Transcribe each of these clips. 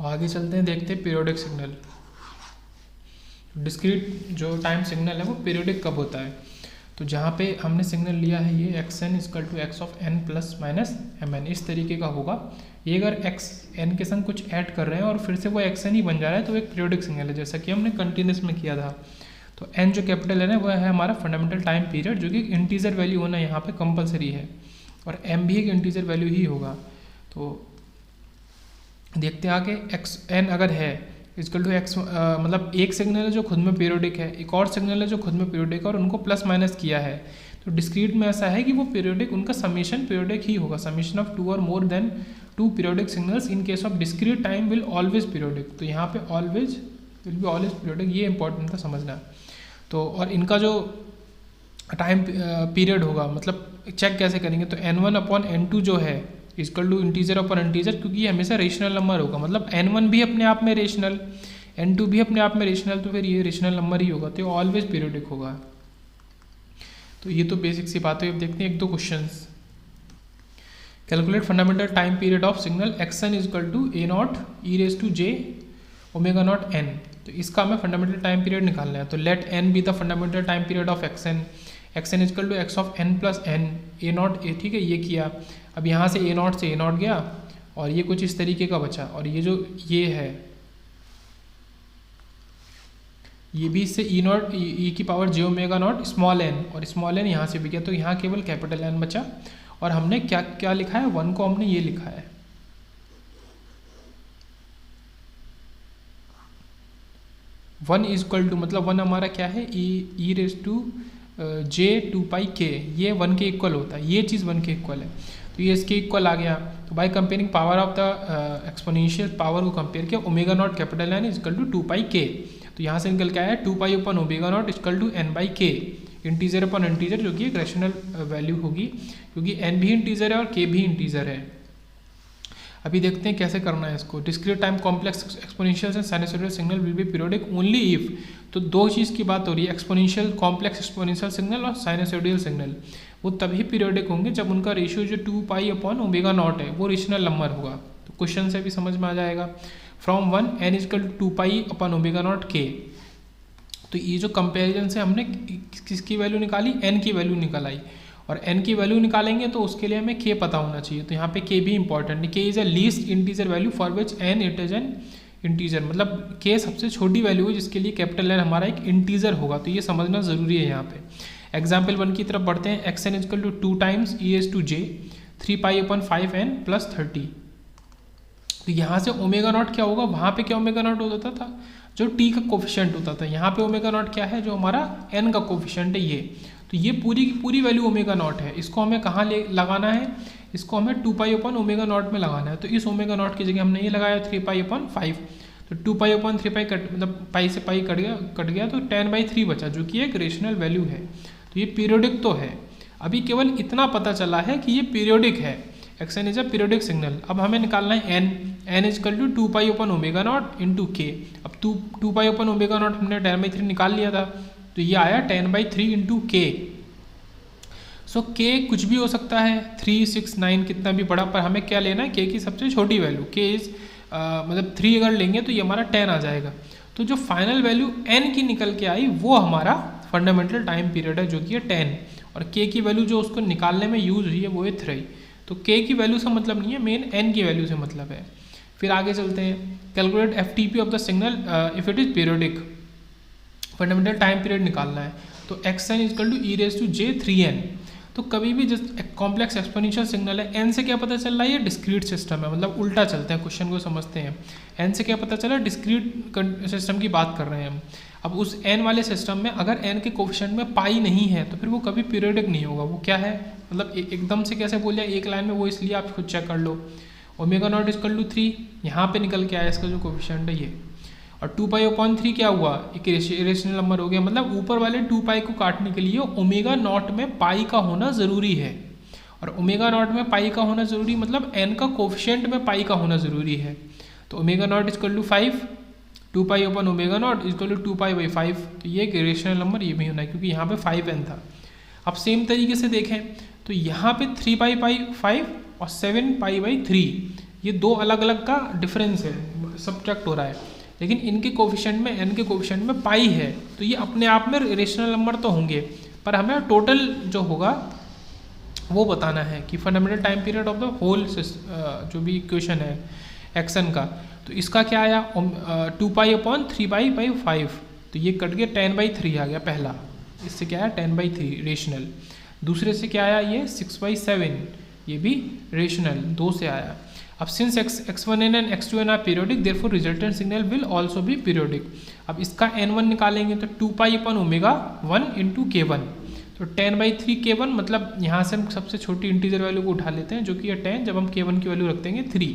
तो आगे चलते हैं, देखते हैं पीरियोडिक सिग्नल। डिस्क्रीट जो टाइम सिग्नल है वो पीरियोडिक कब होता है? तो जहाँ पे हमने सिग्नल लिया है ये x n is equal to x of n plus minus m n, इस तरीके का होगा। ये अगर एक्स एन के संग कुछ ऐड कर रहे हैं और फिर से वो एक्स एन ही बन जा रहा है तो एक पीरियोडिक सिग्नल है, जैसा कि हमने कंटिन्यूस में किया था। तो एन जो कैपिटल एन है वह है हमारा फंडामेंटल टाइम पीरियड, जो कि इंटीजर वैल्यू होना यहाँ पे कंपलसरी है, और एम भी एक इंटीजर वैल्यू ही होगा। तो देखते हैं आगे, एक्स एन अगर है इजकल टू एक्स, मतलब एक सिग्नल है जो खुद में पीरियोडिक है, एक और सिग्नल है जो खुद में पीरियोडिक है, और उनको प्लस माइनस किया है। तो डिस्क्रीट में ऐसा है कि वो पीरियोडिक, उनका समीशन पीरियोडिक ही होगा। समीशन ऑफ टू और more than two periodic signals in case of discrete time will always periodic. तो यहाँ पे always will be always periodic, ये इंपॉर्टेंट था समझना। तो और इनका जो टाइम पीरियड होगा, मतलब चेक कैसे करेंगे, तो n1 अपॉन n2 जो है is equal to integer upon integer, क्योंकि ये हमेशा रेशनल नंबर होगा, मतलब n1 भी अपने आप में रेशनल, n2 भी अपने आप में रेशनल, तो फिर ये रेशनल नंबर ही होगा, तो ये ऑलवेज पीरियोडिक होगा। तो ये तो बेसिक सी बात है। अब देखते हैं एक दो questions. Calculate fundamental time period of signal x n is equal to a naught e raise to j omega naught n. तो इसका हमें फंडामेंटल टाइम पीरियड निकालना है। तो let n be the fundamental time period of x n is equal to x of n plus n a naught a, ठीक है, ये किया। अब यहाँ से ए नॉट गया और ये कुछ इस तरीके का बचा, और ये जो ये है ये भी इससे ई नॉट ई की power j omega naught small n, और स्मॉल एन यहाँ से भी गया, तो यहाँ केवल कैपिटल एन बचा। और हमने क्या क्या लिखा है, वन को हमने ये लिखा है, वन इज इक्वल टू, मतलब वन हमारा क्या है, ई raise to J to pi के, ये वन के इक्वल होता है, ये चीज़ वन के इक्वल है, तो ये इसके इक्वल आ गया। तो by comparing power of the exponential power को कंपेयर किया, omega not capital N is equal to two pi के। तो यहाँ से निकल के आया two pi upon omega not is equal to N by K, integer अपन इंटीजर, जो कि एक रैशनल वैल्यू होगी, क्योंकि एन भी इंटीजर है और के भी इंटीजर है। अभी देखते हैं कैसे करना है इसको। Discrete time complex exponential and sinusoidal signal will be periodic only if, तो दो चीज़ की बात हो रही है, एक्सपोनेंशियल कॉम्प्लेक्स एक्सपोनेंशियल सिग्नल और साइनसॉइडल सिग्नल, वो तभी पीरियोडिक होंगे जब उनका रेशियो जो two pi upon omega naught है वो रेशनल नंबर होगा। तो क्वेश्चन से भी समझ में आ जाएगा। From one n is equal to pi upon omega naught k, तो ये जो कंपेरिजन से हमने किसकी वैल्यू निकाली, एन की वैल्यू निकल आई, और n की वैल्यू निकालेंगे तो उसके लिए हमें k पता होना चाहिए। तो यहाँ पे k भी इंपॉर्टेंट है, k is a least integer value for which n it is an integer, मतलब k सबसे छोटी वैल्यू है जिसके लिए कैपिटल N हमारा एक इंटीजर होगा। तो ये समझना ज़रूरी है यहाँ पे। एग्जाम्पल 1 की तरफ बढ़ते हैं। X n is equal to two times e s to j 3 pi upon 5n plus 30। तो यहाँ से ओमेगा नॉट क्या होगा, वहाँ पे क्या ओमेगा नॉट होता था, जो t का कोफिशिएंट होता था, यहाँ पे ओमेगा नॉट क्या है, जो हमारा n का कोफिशिएंट है ये। तो ये पूरी की पूरी वैल्यू ओमेगा नॉट है, इसको हमें कहाँ ले लगाना है, इसको हमें 2 पाई अपन ओमेगा नॉट में लगाना है। तो इस ओमेगा नॉट की जगह हमने ये लगाया 3 पाई अपन 5, तो 2 पाई अपन 3 पाई कट, मतलब पाई से पाई कट गया तो 10/3 बचा, जो कि एक रेशनल वैल्यू है। तो ये पीरियोडिक तो है। अभी केवल इतना पता चला है कि ये पीरियोडिक है, x n is a periodic signal. अब हमें निकालना है n is equal to 2 pi upon omega naught into k. अब 2 पाई अपन ओमेगा नॉट हमने 10/3 निकाल लिया था, तो ये आया 10/3 इंटू के। सो के कुछ भी हो सकता है, 3, 6, 9 कितना भी बड़ा, पर हमें क्या लेना है, के की सबसे छोटी वैल्यू। के इज मतलब 3 अगर लेंगे तो ये हमारा 10 आ जाएगा। तो जो फाइनल वैल्यू n की निकल के आई वो हमारा फंडामेंटल टाइम पीरियड है, जो कि है 10, और k की वैल्यू जो उसको निकालने में यूज हुई है वो है 3। तो k की वैल्यू से मतलब नहीं है, मेन n की वैल्यू से मतलब है। फिर आगे चलते हैं। Calculate FTP of the signal if it is periodic, fundamental time period निकालना है। तो x n is equal to e raise to j 3n। तो कभी भी जिस कॉम्प्लेक्स एक्सपोनेंशियल सिग्नल है, n से क्या पता चल रहा है, ये डिस्क्रीट सिस्टम है, मतलब उल्टा चलते हैं, क्वेश्चन को समझते हैं। n से क्या पता चला, डिस्क्रीट सिस्टम की बात कर रहे हैं हम। अब उस n वाले सिस्टम में अगर n के कोफिशिएंट में पाई नहीं है तो फिर वो कभी पीरियोडिक नहीं होगा। वो क्या है, मतलब एकदम से कैसे बोल जाए एक लाइन में, वो इसलिए आप खुद चेक कर लो। ओमेगा नॉट इजकल टू 3, यहाँ पे निकल के आया इसका जो कोफिशिएंट है ये, और 2 पाई अपॉन 3 क्या हुआ, एक रेशनल नंबर हो गया, मतलब ऊपर वाले 2 पाई को काटने के लिए ओमेगा नॉट में पाई का होना ज़रूरी है, और ओमेगा नॉट में पाई का होना ज़रूरी मतलब n का कोफिशिएंट में पाई का होना ज़रूरी है। तो omega not is equal to 5, 2 pi upon omega not is equal to 2 pi by 5। तो ये एक रेशनल नंबर ये भी होना है, क्योंकि यहाँ पे 5n था। अब सेम तरीके से देखें तो यहाँ पे 3 पाई बाई 5 और 7 पाई बाई 3, ये दो अलग अलग का डिफरेंस है, सब्ट्रैक्ट हो रहा है, लेकिन इनके कोफिशिएंट में n के कोफिशिएंट में पाई है, तो ये अपने आप में रेशनल नंबर तो होंगे, पर हमें टोटल जो होगा वो बताना है कि fundamental time period of the whole जो भी इक्वेशन है एक्सन का, तो इसका क्या आया 2π/3π/5, तो ये कट गया 10/3 आ गया पहला, इससे क्या आया 10/3 रेशनल। दूसरे से क्या आया ये 6/7, ये भी रेशनल 2 से आया। अब since x1n and x2n are periodic therefore resultant signal will also be periodic. अब इसका n1 निकालेंगे तो 2π/1 इंटू k1, तो 10/3 k1, मतलब यहाँ से हम सबसे छोटी इंटीजर वैल्यू को उठा लेते हैं जो कि है 10, जब हम k1 की वैल्यू रख देंगे 3,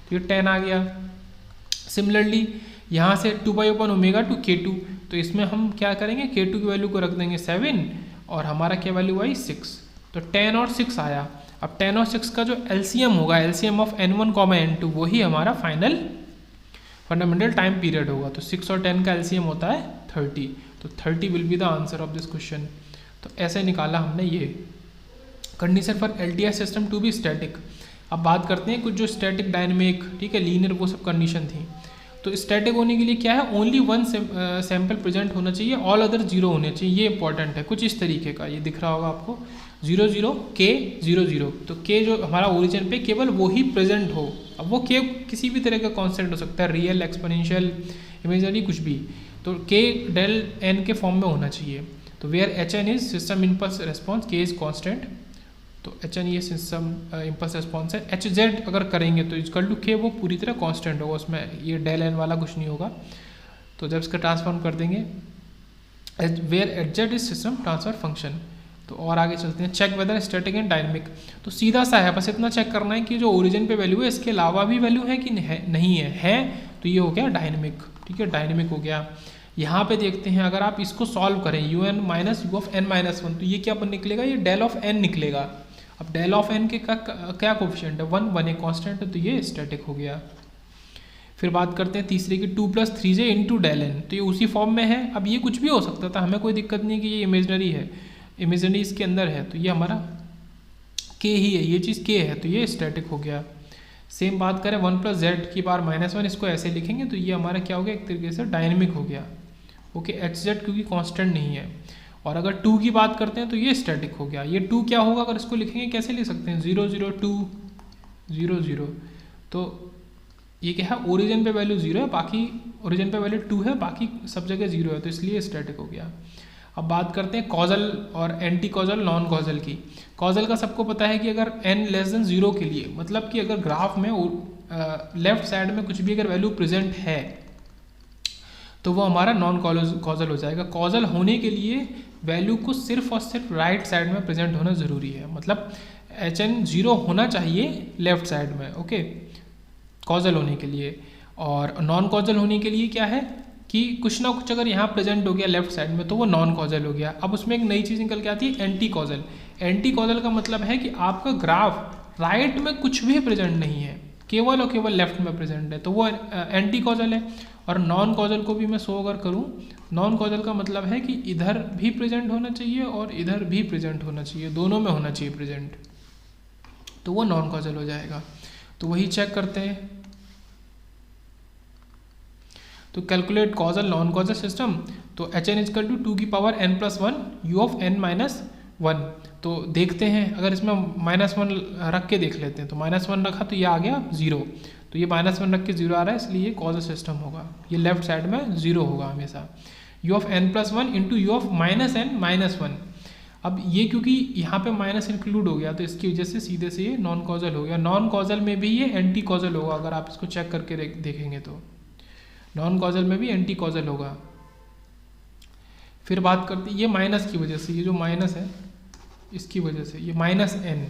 तो ये 10 आ गया। सिमिलरली यहाँ से 2π/ω टू k2, तो इसमें हम क्या करेंगे k2 की वैल्यू को रख देंगे 7 और हमारा क्या वैल्यू आई 6, तो 10 और 6 आया। अब 10 और 6 का जो एलसीएम होगा, एलसीएम ऑफ n1, n2, वही हमारा फाइनल फंडामेंटल टाइम पीरियड होगा। तो 6 और 10 का एलसीएम होता है 30, तो 30 will be the answer of this question. तो ऐसे निकाला हमने ये condition for LTI system to be static. अब बात करते हैं कुछ जो स्टैटिक, डायनेमिक, ठीक है, लीनियर, वो सब कंडीशन थी। तो स्टैटिक होने के लिए क्या है, ओनली वन सैंपल प्रेजेंट होना चाहिए, ऑल अदर 0 होने चाहिए, ये इंपॉर्टेंट है। कुछ इस तरीके का ये दिख रहा होगा आपको 0 0 k 0 0, तो k जो हमारा ओरिजिन पे केवल वो ही प्रेजेंट हो। अब वो k किसी भी तरह का कांस्टेंट हो सकता है, रियल, एक्सपोनेंशियल, इमेजिनरी, कुछ भी, तो k del n के फॉर्म में होना चाहिए। तो where hn is system impulse response, k is constant, तो hn ये सिस्टम इम्पल्स रेस्पॉन्स है। hz अगर करेंगे तो इक्वल टू k, वो पूरी तरह कांस्टेंट होगा, उसमें ये del n वाला कुछ नहीं होगा। तो जब इसका ट्रांसफॉर्म कर देंगे, where hz is system transfer function. तो और आगे चलते हैं, check whether static and dynamic. तो सीधा सा है, बस इतना चेक करना है कि जो ओरिजिन पे वैल्यू है इसके अलावा भी वैल्यू है कि नहीं है तो ये हो गया डायनेमिक, ठीक है, डायनेमिक हो गया। यहाँ पे देखते हैं, अगर आप इसको सॉल्व करें un minus u of n minus 1, तो ये क्या निकलेगा, ये डेल ऑफ n निकलेगा। अब डेल ऑफ n के क्या कोफिशिएंट है 1, 1 एक कांस्टेंट है, तो ये स्टैटिक हो गया। फिर बात करते हैं तीसरे की 2 + 3j इंटू डेल एन, तो ये उसी फॉर्म में है। अब ये कुछ भी हो सकता था, हमें कोई दिक्कत नहीं कि ये इमेजनरी है, इमेजनरी इसके अंदर है, तो ये हमारा k ही है, ये चीज़ k है, तो ये स्टैटिक हो गया। सेम बात करें 1 + z की पावर -1, इसको ऐसे लिखेंगे तो ये हमारा क्या हो गया, एक तरीके से डायनेमिक हो गया। ओके, hz क्योंकि कांस्टेंट नहीं है। और अगर 2 की बात करते हैं तो ये स्टैटिक हो गया। ये 2 क्या होगा, अगर इसको लिखेंगे कैसे लिख सकते हैं 0 0 2 0 0, तो ये क्या है, ओरिजिन पे वैल्यू 0 है, बाकी ओरिजिन पे वैल्यू 2 है, बाकी सब जगह 0 है, तो इसलिए स्टैटिक हो गया। अब बात करते हैं कॉजल और एंटी कॉजल, नॉन कॉजल की। कॉजल का सबको पता है कि अगर n लेस देन 0 के लिए, मतलब कि अगर ग्राफ में लेफ्ट साइड में कुछ भी अगर वैल्यू प्रेजेंट है तो वो हमारा नॉन कॉजल हो जाएगा। कॉजल होने के लिए वैल्यू को सिर्फ और सिर्फ राइट साइड में प्रेजेंट होना ज़रूरी है, मतलब hn 0 होना चाहिए लेफ्ट साइड में, ओके, कॉजल होने के लिए। और नॉन कॉजल होने के लिए क्या है कि कुछ ना कुछ अगर यहाँ प्रेजेंट हो गया लेफ्ट साइड में तो वो नॉन कॉजल हो गया। अब उसमें एक नई चीज़ निकल के आती है एंटी कॉजल। एंटी कॉजल का मतलब है कि आपका ग्राफ राइट में कुछ भी प्रेजेंट नहीं है, केवल और केवल लेफ्ट में प्रेजेंट है, तो वो एंटी कॉजल है। और नॉन कॉजल को भी मैं शो अगर करूँ, नॉन कॉजल का मतलब है कि इधर भी प्रेजेंट होना चाहिए और इधर भी प्रेजेंट होना चाहिए, दोनों में होना चाहिए प्रेजेंट, तो वो नॉन कॉजल हो जाएगा। तो वही चेक करते हैं। तो calculate causal non causal system, तो hn इक्वल टू 2 की power n + 1 u of n minus 1। तो देखते हैं, अगर इसमें -1 रख के देख लेते हैं, तो -1 रखा तो ये आ गया 0, तो ये -1 रख के 0 आ रहा है, इसलिए ये कॉजल सिस्टम होगा, ये लेफ्ट साइड में 0 होगा हमेशा। u of n + 1 into u of -n-1। अब ये क्योंकि यहाँ पे माइनस इंक्लूड हो गया तो इसकी वजह से सीधे से ये नॉन कॉजल हो गया। नॉन कॉजल में भी ये एंटी कॉजल होगा, अगर आप इसको चेक करके देखेंगे तो नॉन कॉजल में भी एंटी कॉजल होगा। फिर बात करते हैं ये माइनस की वजह से, ये जो माइनस है इसकी वजह से ये -n।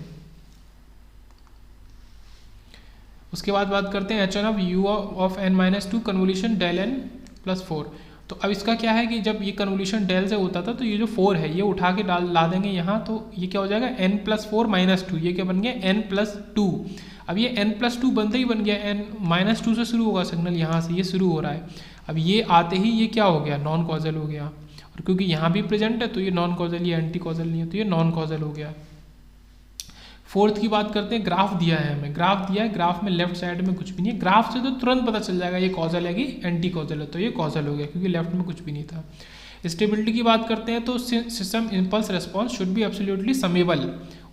उसके बाद बात करते हैं hn of u of n-2 convolution del n + 4। तो अब इसका क्या है कि जब ये कन्वोल्यूशन डेल से होता था तो ये जो 4 है ये उठा के ला देंगे यहाँ, तो ये क्या हो जाएगा n + 4 - 2, ये क्या बन गया n + 2। अब ये n + 2 बनते ही बन गया, n -2 से शुरू होगा सिग्नल, यहाँ से ये शुरू हो रहा है। अब ये आते ही ये क्या हो गया, नॉन कॉजल हो गया, और क्योंकि यहाँ भी प्रेजेंट है तो ये नॉन कॉजल, ये एंटी कॉजल नहीं है, तो ये नॉन कॉजल हो गया। फोर्थ की बात करते हैं, ग्राफ दिया है हमें, ग्राफ दिया है, ग्राफ में लेफ्ट साइड में कुछ भी नहीं है, ग्राफ से तो तुरंत पता चल जाएगा ये कॉजल है कि एंटी कॉजल है, तो ये कॉजल हो गया क्योंकि लेफ्ट में कुछ भी नहीं था। स्टेबिलिटी की बात करते हैं तो system impulse response should be absolutely summable.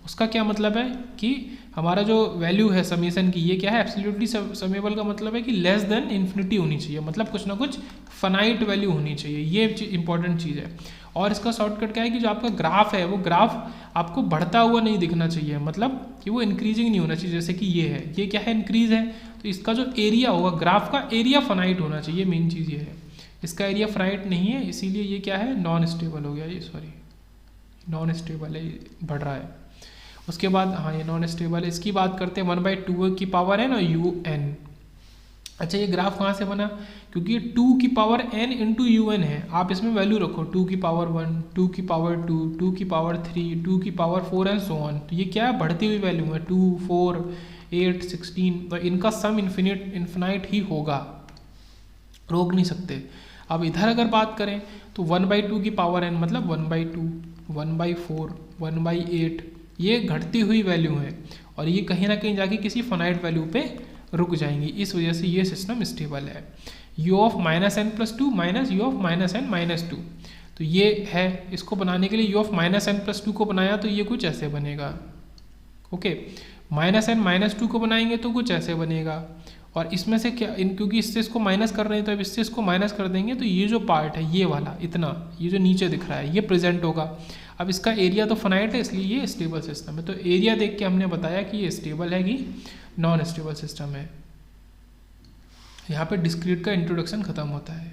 उसका क्या मतलब है कि हमारा जो वैल्यू है समीशन की, ये क्या है, एब्सोल्युटली समेबल का मतलब है कि लेस देन इन्फिनिटी होनी चाहिए, मतलब कुछ ना कुछ फाइनाइट वैल्यू होनी चाहिए, ये इंपॉर्टेंट चीज़ है। और इसका शॉर्टकट क्या है कि जो आपका ग्राफ है वो ग्राफ आपको बढ़ता हुआ नहीं दिखना चाहिए, मतलब कि वो इंक्रीजिंग नहीं होना चाहिए, जैसे कि ये है, ये क्या है, इंक्रीज है, तो इसका जो एरिया होगा ग्राफ का एरिया फाइनाइट होना चाहिए, मेन चीज़ ये है। इसका एरिया फाइनाइट नहीं है, इसीलिए ये क्या है, नॉन स्टेबल हो गया, ये सॉरी नॉन स्टेबल है, बढ़ रहा है। उसके बाद हाँ ये नॉन स्टेबल है। इसकी बात करते हैं 1/2 की पावर है ना UN। अच्छा ये ग्राफ कहाँ से बना, क्योंकि 2 की पावर n इंटू UN है, आप इसमें वैल्यू रखो 2 की पावर 1, 2 की पावर 2, 2 की पावर 3, 2 की पावर 4 एंड सो ऑन। तो ये क्या है, बढ़ती हुई वैल्यू है, 2, 4, 8, 16, तो इनका सम इन्फिनाइट ही होगा, रोक नहीं सकते। अब इधर अगर बात करें तो 1/2 की पावर n मतलब 1/2, 1/4, 1/8, ये घटती हुई वैल्यू है और ये कहीं ना कहीं जाके किसी फाइनाइट वैल्यू पे रुक जाएंगी, इस वजह से ये सिस्टम स्टेबल है। u of -n+2 minus u of -n-2, तो ये है, इसको बनाने के लिए u ऑफ -n+2 को बनाया तो ये कुछ ऐसे बनेगा, ओके, -n-2 को बनाएंगे तो कुछ ऐसे बनेगा, और इसमें से क्या क्योंकि इससे इसको माइनस कर रहे हैं तो अब इससे इसको माइनस कर देंगे तो ये जो पार्ट है ये वाला इतना, ये जो नीचे दिख रहा है ये प्रेजेंट होगा। अब इसका एरिया तो फाइनाइट है इसलिए ये स्टेबल सिस्टम है, तो एरिया देख के हमने बताया कि ये स्टेबल है कि नॉन स्टेबल सिस्टम है। यहाँ पे डिस्क्रीट का इंट्रोडक्शन खत्म होता है।